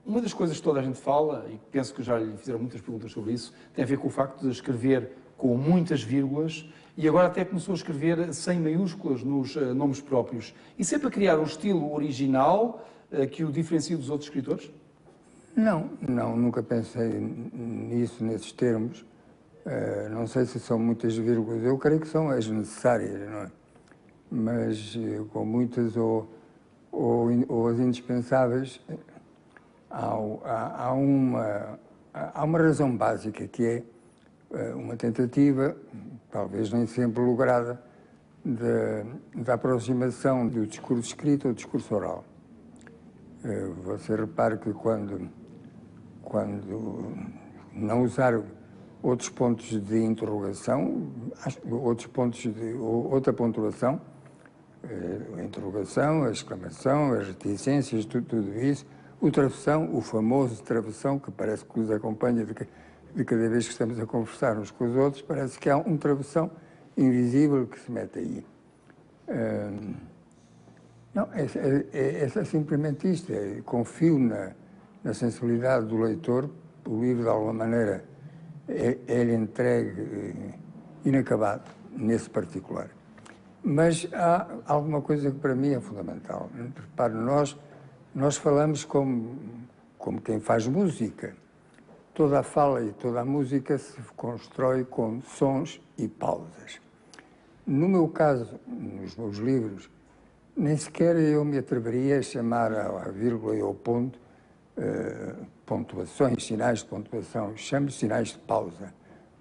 Uma das coisas que toda a gente fala, e penso que já lhe fizeram muitas perguntas sobre isso, tem a ver com o facto de escrever com muitas vírgulas e agora até começou a escrever sem maiúsculas nos nomes próprios. E sempre a criar um estilo original que o diferencia dos outros escritores? Não, nunca pensei nisso, nesses termos. Não sei se são muitas vírgulas, eu creio que são as necessárias, não é? Mas com muitas ou as indispensáveis, há uma razão básica que é uma tentativa, talvez nem sempre lograda, da aproximação do discurso escrito ao discurso oral. Você repara que quando não usar outros pontos de interrogação, outra pontuação, a interrogação, a exclamação, as reticências, tudo isso, o travessão, o famoso travessão, que parece que nos acompanha de cada vez que estamos a conversar uns com os outros, parece que há um travessão invisível que se mete aí. Não, é simplesmente isto, confio na sensibilidade do leitor, o livro de alguma maneira é-lhe entregue inacabado, nesse particular. Mas há alguma coisa que para mim é fundamental. Repare, nós falamos como quem faz música. Toda a fala e toda a música se constrói com sons e pausas. No meu caso, nos meus livros, nem sequer eu me atreveria a chamar à vírgula e ao ponto pontuações, sinais de pontuação. Chamo sinais de pausa.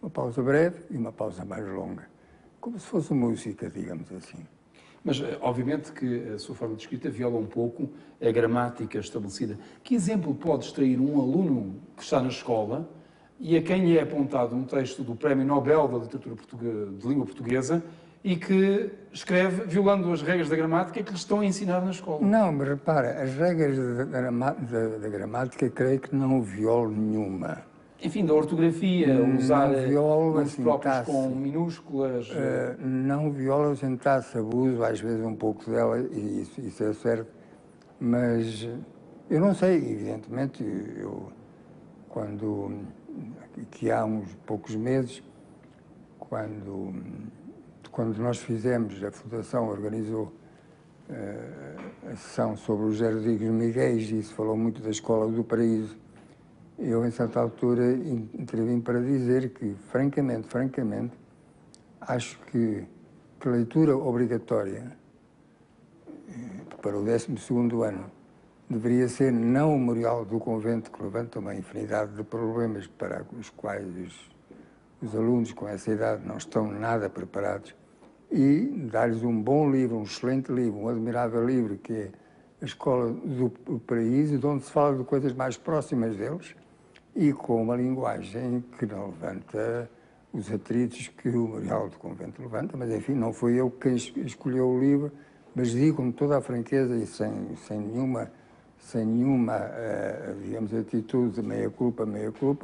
Uma pausa breve e uma pausa mais longa. Como se fosse música, digamos assim. Mas, obviamente, que a sua forma de escrita viola um pouco a gramática estabelecida. Que exemplo pode extrair um aluno que está na escola e a quem lhe é apontado um texto do Prémio Nobel da Literatura de Língua Portuguesa e que escreve violando as regras da gramática que lhe estão a ensinar na escola? Não, mas repara, as regras da gramática creio que não violo nenhuma. Enfim, da ortografia, usar nomes próprios com minúsculas... Não viola a sintaxe, abuso às vezes um pouco dela, e isso é certo, mas eu não sei, evidentemente, que há uns poucos meses, quando nós fizemos, a Fundação organizou a sessão sobre os José Rodrigues Miguéis, e isso falou muito da Escola do Paraíso. Eu, em certa altura, intervim para dizer que, francamente, acho que a leitura obrigatória para o 12º ano deveria ser não o Memorial do Convento, que levanta uma infinidade de problemas para os quais os alunos com essa idade não estão nada preparados, e dar-lhes um bom livro, um excelente livro, um admirável livro, que é a Escola do Paraíso, de onde se fala de coisas mais próximas deles, e com uma linguagem que não levanta os atritos que o Memorial do Convento levanta, mas enfim, não fui eu quem escolheu o livro, mas digo com toda a franqueza e sem nenhuma, digamos, atitude de meia-culpa,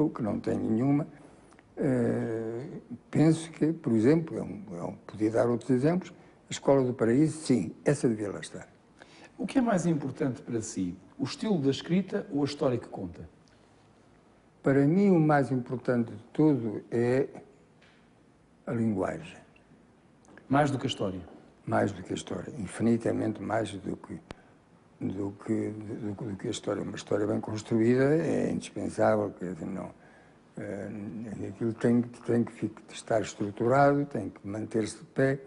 o que não tem nenhuma. Penso que, por exemplo, podia dar outros exemplos, a Escola do Paraíso, sim, essa devia lá estar. O que é mais importante para si, o estilo da escrita ou a história que conta? Para mim, o mais importante de tudo é a linguagem. Mais do que a história? Mais do que a história. Infinitamente mais do que a história. Uma história bem construída é indispensável, quer dizer, não. Aquilo tem que estar estruturado, tem que manter-se de pé,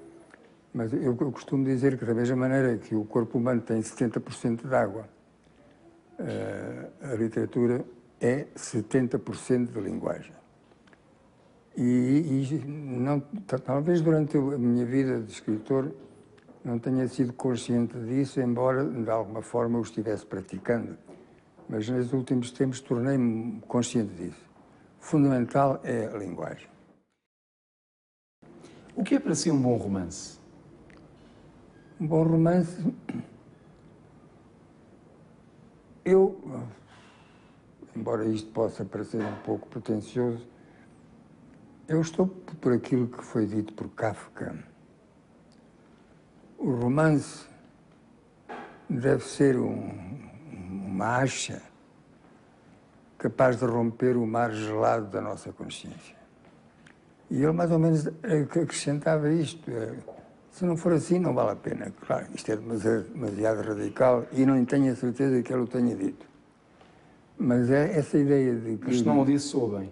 mas eu costumo dizer que, da mesma maneira que o corpo humano tem 70% de água, a literatura é 70% de linguagem. E não, talvez durante a minha vida de escritor não tenha sido consciente disso, embora de alguma forma o estivesse praticando. Mas nos últimos tempos tornei-me consciente disso. Fundamental é a linguagem. O que é para si um bom romance? Um bom romance... embora isto possa parecer um pouco pretencioso, eu estou por aquilo que foi dito por Kafka. O romance deve ser uma acha capaz de romper o mar gelado da nossa consciência. E ele mais ou menos acrescentava isto, se não for assim não vale a pena. Claro, isto é demasiado radical e não tenho a certeza que ele o tenha dito. Mas é essa ideia de que... Mas se não o disse, soa bem.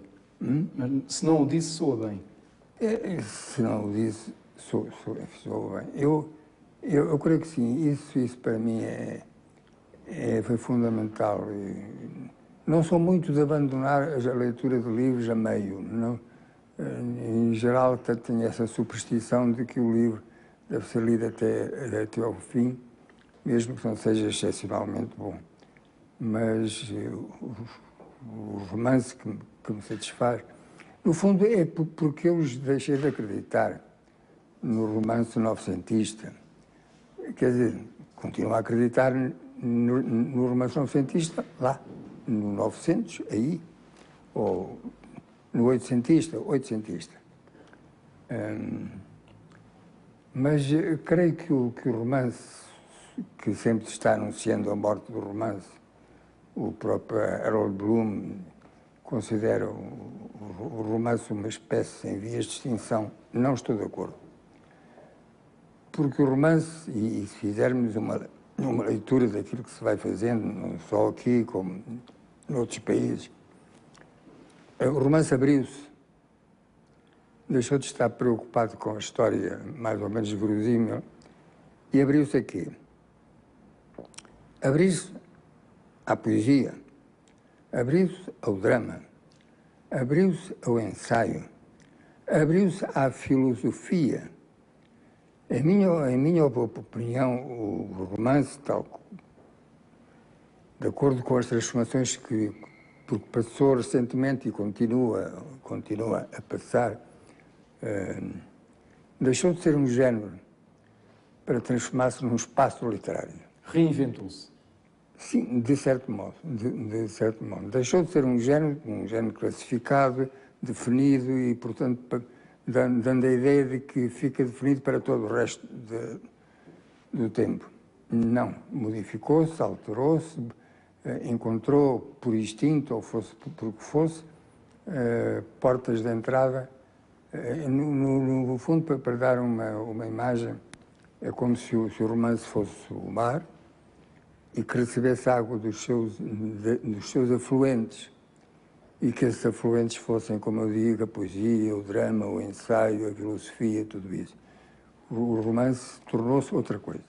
Mas se não o disse, soa bem. Se não o disse, soa bem. Eu creio que sim, isso para mim foi fundamental. Não sou muito de abandonar a leitura de livros a meio. Não? Em geral, tenho essa superstição de que o livro deve ser lido até ao fim, mesmo que não seja excepcionalmente bom. Mas o romance que me satisfaz, no fundo, é porque eu deixei de acreditar no romance novecentista. Quer dizer, continuo a acreditar no romance novecentista lá, no 900, aí, ou no oitocentista. Mas creio que o romance, que sempre está anunciando a morte do romance, o próprio Harold Bloom considera o romance uma espécie em vias de extinção. Não estou de acordo. Porque o romance, e se fizermos uma leitura daquilo que se vai fazendo, não só aqui como noutros países, o romance abriu-se, deixou de estar preocupado com a história mais ou menos verosímil e abriu-se a quê? Abriu-se à poesia, abriu-se ao drama, abriu-se ao ensaio, abriu-se à filosofia. Em minha opinião, o romance, de acordo com as transformações porque passou recentemente e continua a passar, deixou de ser um género para transformar-se num espaço literário. Reinventou-se. Sim, de certo modo. Deixou de ser um género classificado, definido e, portanto, dando a ideia de que fica definido para todo o resto do tempo. Não, modificou-se, alterou-se, encontrou por instinto, ou fosse por que fosse, portas de entrada, no fundo, para dar uma imagem, é como se o romance fosse o mar e que recebesse água dos seus afluentes e que esses afluentes fossem, como eu digo, a poesia, o drama, o ensaio, a filosofia, tudo isso. O romance tornou-se outra coisa.